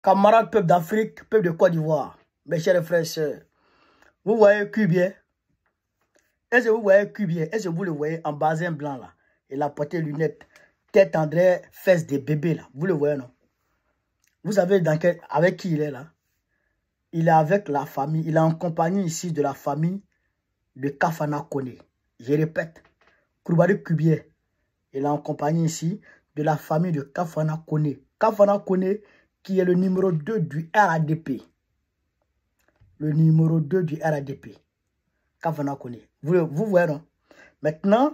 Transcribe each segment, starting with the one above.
Camarades peuple d'Afrique, peuple de Côte d'Ivoire, mes chers frères et sœurs, vous voyez Cubier? Est-ce que vous voyez Cubier? Est-ce que vous le voyez en basin blanc là? Il a porté lunettes, tête André, fesses des bébés là. Vous le voyez non? Vous savez avec qui il est là? Il est avec la famille, il est en compagnie ici de la famille de Kafana Koné. Je répète, Koulibaly Cubier, il est en compagnie ici de la famille de Kafana Koné. Kafana Koné qui est le numéro 2 du RADP. Le numéro 2 du RADP. Kafana Koné. Vous voyez non? Maintenant,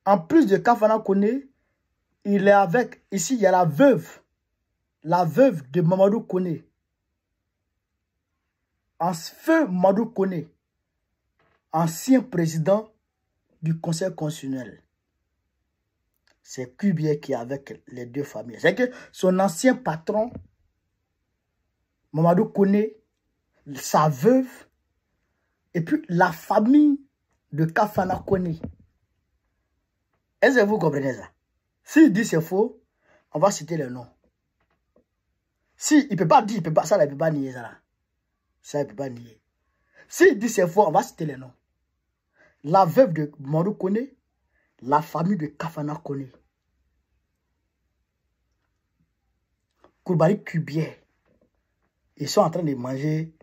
en plus de Kafana Koné, il est avec, ici il y a la veuve de Mamadou Koné. Feu Mamadou Koné, ancien président du Conseil constitutionnel. C'est Cubier qui est avec les deux familles. C'est que son ancien patron, Mamadou Koné, sa veuve, et puis la famille de Kafana Koné. Est-ce que vous comprenez ça? S'il dit c'est faux, on va citer le nom. Si il ne peut pas dire, il peut pas nier ça là. Ça, il ne peut pas nier. S'il dit c'est faux, on va citer les noms. La veuve de Mamadou Koné, la famille de Kafana Koné. Koulibaly Cubier. Ils sont en train de manger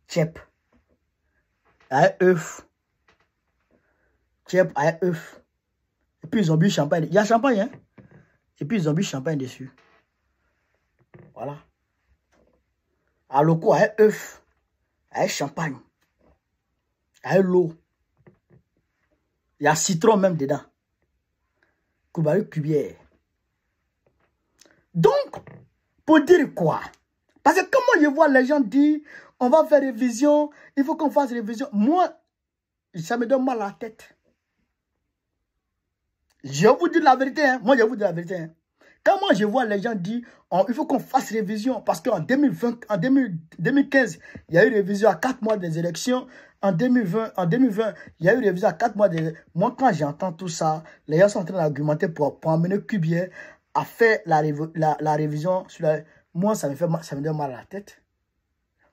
tchèp. Avec œuf. Tchèp avec œuf. Et puis ils ont bu champagne. Il y a champagne, hein? Et puis ils ont bu champagne dessus. Voilà. À loco avec œuf. Avec champagne. Avec l'eau. Il y a citron même dedans. Koulibaly Cubier. Donc, pour dire quoi? Parce que comment je vois les gens dire, on va faire révision, il faut qu'on fasse révision. Moi, ça me donne mal à la tête. Je vous dis la vérité, hein. Moi je vous dis la vérité. Hein. Comment je vois les gens dire, il faut qu'on fasse révision, parce qu'en 2015, il y a eu révision à 4 mois des élections. En 2020, il y a eu révision à 4 mois des élections. Moi, quand j'entends tout ça, les gens sont en train d'argumenter pour amener Cubier à faire la révision sur la... Moi, ça me donne mal à la tête.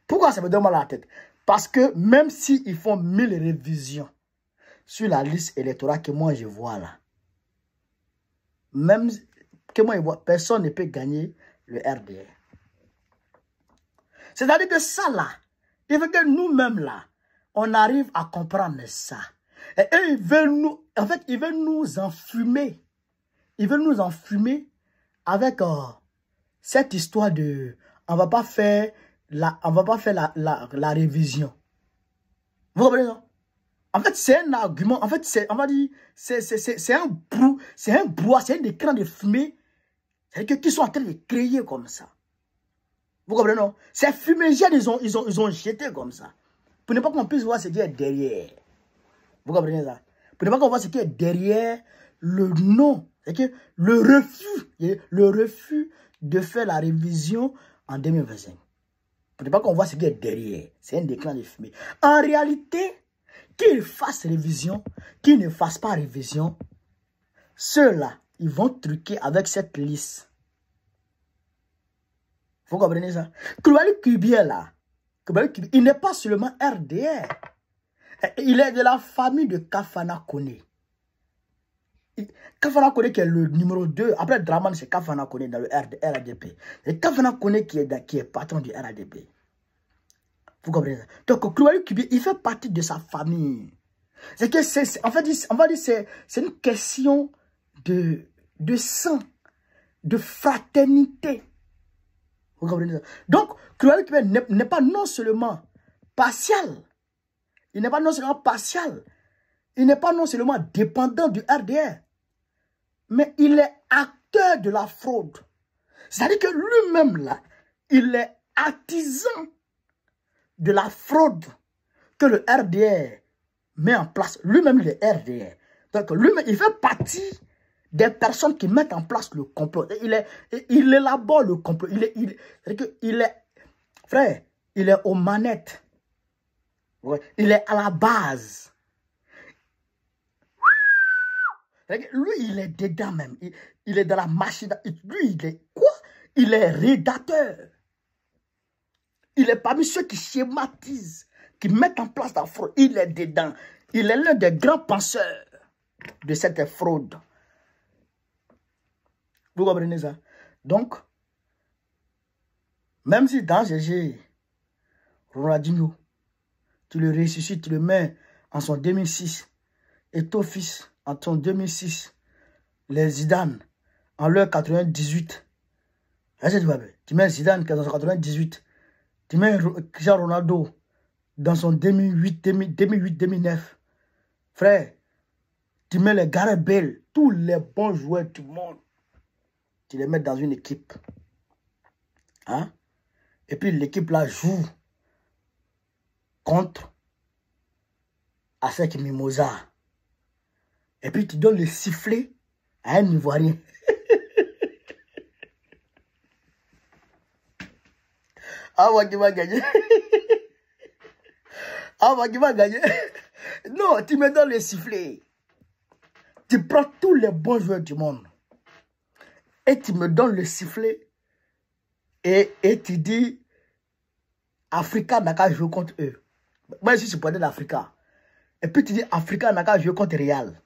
Pourquoi ça me donne mal à la tête? Parce que même s'ils font 1000 révisions sur la liste électorale que moi je vois là, même que moi je vois, personne ne peut gagner le RDR. C'est-à-dire que ça là, il faut que nous-mêmes là, on arrive à comprendre ça. Et eux, ils veulent nous, en fait, ils veulent nous enfumer. Ils veulent nous enfumer avec cette histoire de, on va pas faire la révision. Vous comprenez ça? En fait, c'est un argument. En fait, on va dire, c'est un brouhaha, c'est un écran de fumée. C'est-à-dire qu'ils sont en train de créer comme ça. Vous comprenez, non? Ces fumigènes, ils ont jeté comme ça. Pour ne pas qu'on puisse voir ce qui est derrière. Vous comprenez ça? Pour ne pas qu'on voit ce qui est derrière le nom. C'est que le refus de faire la révision en 2025. Pour ne pas qu'on voit ce qui est derrière. C'est un écran de fumée. En réalité, qu'ils fassent révision, qu'ils ne fassent pas révision, ceux-là, ils vont truquer avec cette liste. Vous comprenez ça? Koulibaly Cubier là, il n'est pas seulement RDR. Il est de la famille de Kafana Koné. Kafana Koné qui est le numéro 2. Après Draman, c'est Kafana Koné dans le RADP. C'est Kafana Koné qui est patron du RADP. Vous comprenez ça? Donc, Koulibaly Cubier, il fait partie de sa famille. C'est que en fait, on va dire c'est une question de sang, de fraternité. Vous comprenez ça? Donc, Koulibaly Cubier n'est pas non seulement partial. Il n'est pas non seulement partial. Il n'est pas non seulement dépendant du RDR. Mais il est acteur de la fraude. C'est-à-dire que lui-même, là, il est artisan de la fraude que le RDR met en place. Lui-même, il est RDR. Donc, lui-même, il fait partie des personnes qui mettent en place le complot. Il élabore le complot. Frère, il est aux manettes. Ouais, il est à la base. Lui, il est dedans même. Il est dans la machine. Lui, il est quoi? Il est rédacteur. Il est parmi ceux qui schématisent, qui mettent en place la fraude. Il est dedans. Il est l'un des grands penseurs de cette fraude. Vous comprenez ça? Donc, même si dans GG, Ronaldinho, tu le ressuscites, tu le mets en son 2006, et ton fils en son 2006, les Zidane en leur 98, tu mets Zidane dans son 98, tu mets Cristiano Ronaldo dans son 2008-2009, frère, tu mets les Gareth Bale, tous les bons joueurs du monde, tu les mets dans une équipe. Hein? Et puis l'équipe là joue contre Asec Mimosa. Et puis tu donnes le sifflet à un Ivoirien. Ah, moi qui va gagner. Ah, moi qui va gagner. Non, tu me donnes le sifflet. Tu prends tous les bons joueurs du monde. Et tu me donnes le sifflet. Et tu dis, Africa n'a qu'à jouer contre eux. Moi, je suis supporter d'Africa. Et puis tu dis, Africa n'a qu'à jouer contre Real.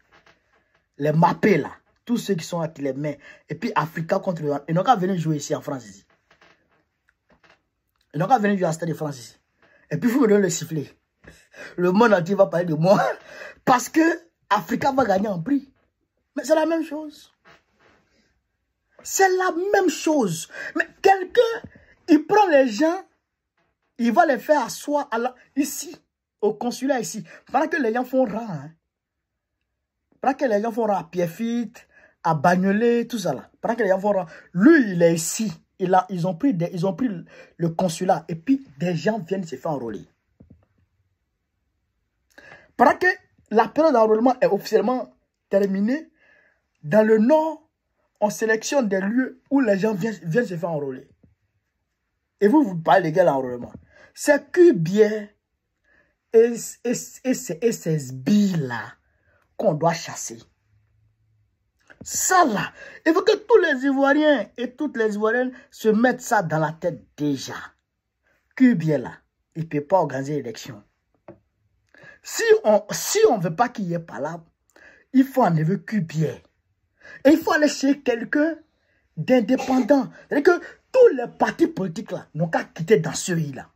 Les mappés là. Tous ceux qui sont là, qui les met. Et puis Africa contre Real. Ils n'ont qu'à venir jouer ici en France ici. Ils n'ont qu'à venir jouer à Stade de France ici. Et puis il faut me donner le sifflet. Le monde entier va parler de moi. Parce que Africa va gagner en prix. Mais c'est la même chose. C'est la même chose. Mais quelqu'un, il prend les gens, il va les faire asseoir ici, au consulat ici. Pendant que les gens font rang. Hein. Pendant que les gens font rang à Pierrefitte, à Bagnolet, tout ça là. Pendant que les gens font rang. Lui, il est ici. Ils ont pris le consulat. Et puis, des gens viennent se faire enrôler. Pendant que la période d'enrôlement est officiellement terminée, dans le Nord, on sélectionne des lieux où les gens viennent se faire enrôler. Et vous parlez de l'enrôlement. C'est Cubier et ces sbires-là qu'on doit chasser. Ça là, il faut que tous les Ivoiriens et toutes les Ivoiriennes se mettent ça dans la tête déjà. Cubier là, il ne peut pas organiser l'élection. Si on ne veut pas qu'il y ait pas là, il faut enlever Cubier. Et il faut aller chez quelqu'un d'indépendant. C'est-à-dire que tous les partis politiques là n'ont qu'à quitter dans ce pays-là.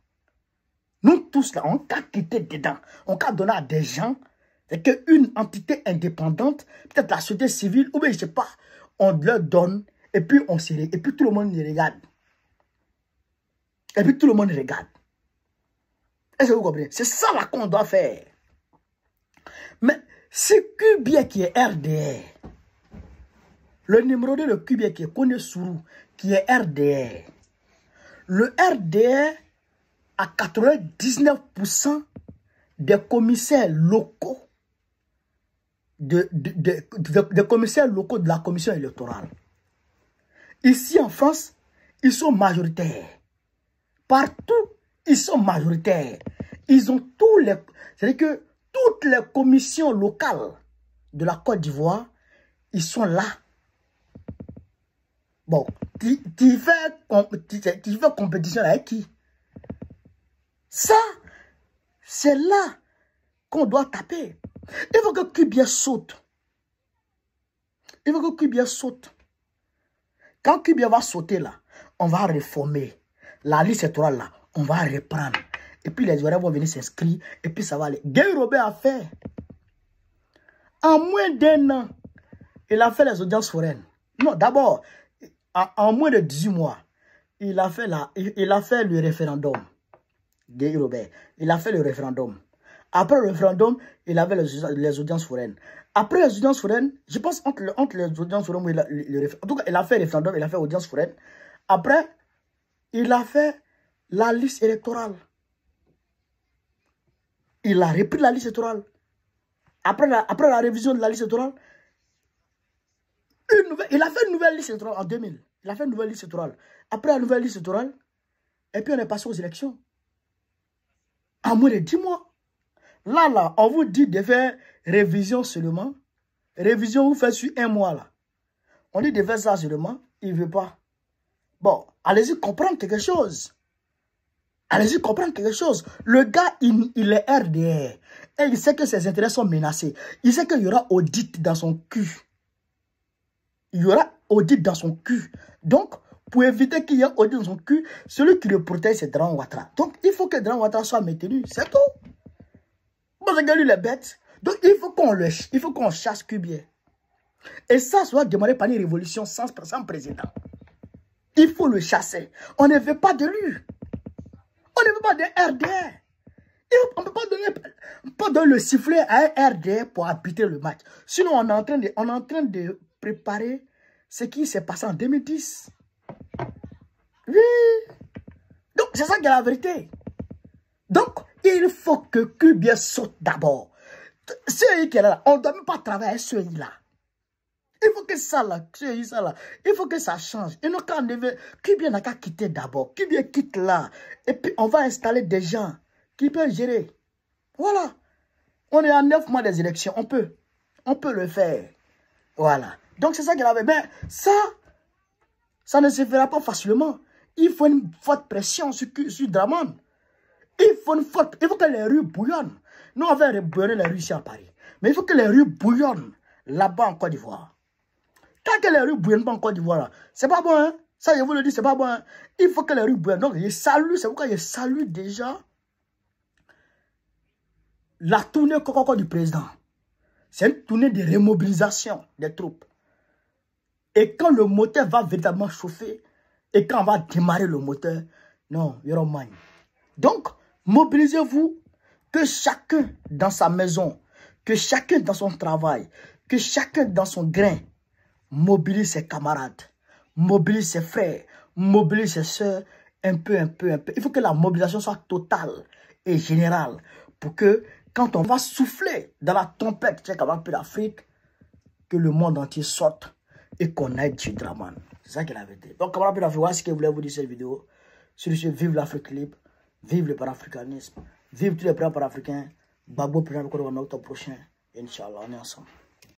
Nous tous là, on n'a qu'à quitter dedans. On n'a qu'à donner à des gens, c'est qu'une entité indépendante, peut-être la société civile, ou bien je ne sais pas, on leur donne, et puis et puis tout le monde les regarde. Et puis tout le monde les regarde. Est-ce que vous comprenez? C'est ça là qu'on doit faire. Mais c'est Cubier qui est RDR. Le numéro 2 de Cubier qui est Kone Sourou, qui est RDR. Le RDR a 99% des commissaires locaux des commissaires locaux de la commission électorale. Ici en France, ils sont majoritaires. Partout, ils sont majoritaires. Ils ont tous les... C'est-à-dire que toutes les commissions locales de la Côte d'Ivoire, ils sont là. Bon, tu fais compétition avec qui? Ça, c'est là qu'on doit taper. Il faut que Cubier saute. Il faut que Cubier saute. Quand Cubier va sauter là, on va réformer. La liste électorale là, on va reprendre. Et puis les Ivoiriens vont venir s'inscrire. Et puis ça va aller. Guy Robert a fait. En moins d'1 an, il a fait les audiences foraines. Non, d'abord, en moins de 18 mois, il a fait le référendum. Guy Robert. Il a fait le référendum. Après le référendum, il avait les audiences foraines. Après les audiences foraines, je pense entre les audiences foraines, en tout cas, il a fait le référendum, il a fait l'audience foraine. Après, il a fait la liste électorale. Il a repris la liste électorale. Après la révision de la liste électorale, il a fait une nouvelle liste électorale en 2000. Il a fait une nouvelle liste électorale. Après la nouvelle liste électorale, et puis on est passé aux élections. En moins de 10 mois. Là, on vous dit de faire révision seulement. Révision, vous faites sur 1 mois là. On dit de faire ça seulement, il ne veut pas. Bon, allez-y comprendre quelque chose. Allez-y comprendre quelque chose. Le gars, il est RDR. Et il sait que ses intérêts sont menacés. Il sait qu'il y aura audit dans son cul. Il y aura audit dans son cul. Donc, pour éviter qu'il y ait audit dans son cul, celui qui le protège, c'est Dran Ouattara. Donc, il faut que Dran Ouattara soit maintenu. C'est tout. Bon, regardez les bêtes. Donc, il faut qu'on chasse Kubie. Et ça doit demander par une révolution sans président. Il faut le chasser. On ne veut pas de lui. On ne veut pas de RDR. On ne peut pas donner le sifflet à un RDR pour arbitrer le match. Sinon, on est en train de préparer ce qui s'est passé en 2010. Oui. Donc, c'est ça qui est la vérité. Donc, il faut que Kubie saute d'abord. Ceux qui est là, on ne doit même pas travailler avec ceux-là. Il faut que ça là, il faut que ça change. Et nous, quand on devait, Kubie n'a qu'à quitter d'abord. Kubie quitte là. Et puis, on va installer des gens qui peuvent gérer. Voilà. On est à 9 mois des élections. On peut le faire. Voilà. Donc, c'est ça qu'il avait. Mais ça ne se fera pas facilement. Il faut une forte pression sur Dramane. Il faut que les rues bouillonnent. Nous, on va bouillonner les rues ici à Paris. Mais il faut que les rues bouillonnent là-bas en Côte d'Ivoire. Tant que les rues bouillonnent pas en Côte d'Ivoire, c'est pas bon, hein? Ça, je vous le dis, c'est pas bon, hein? Il faut que les rues bouillonnent. Donc, c'est pourquoi je salue déjà la tournée du président. C'est une tournée de remobilisation des troupes. Et quand le moteur va véritablement chauffer, et quand on va démarrer le moteur, non, il y aura moins. Donc, mobilisez-vous, que chacun dans sa maison, que chacun dans son travail, que chacun dans son grain, mobilise ses camarades, mobilise ses frères, mobilise ses soeurs, un peu. Il faut que la mobilisation soit totale et générale pour que quand on va souffler dans la tempête qui est l'Afrique, que le monde entier sorte et qu'on aide sur Dramane. C'est ça qu'il avait dit. Donc, camarades d'Afrique, voilà ce que je voulais vous dire cette vidéo. Sur ce, vive l'Afrique libre, vive le panafricanisme, vive tous les plans panafricains. Babo, président, en octobre prochain. Inch'Allah, on est ensemble.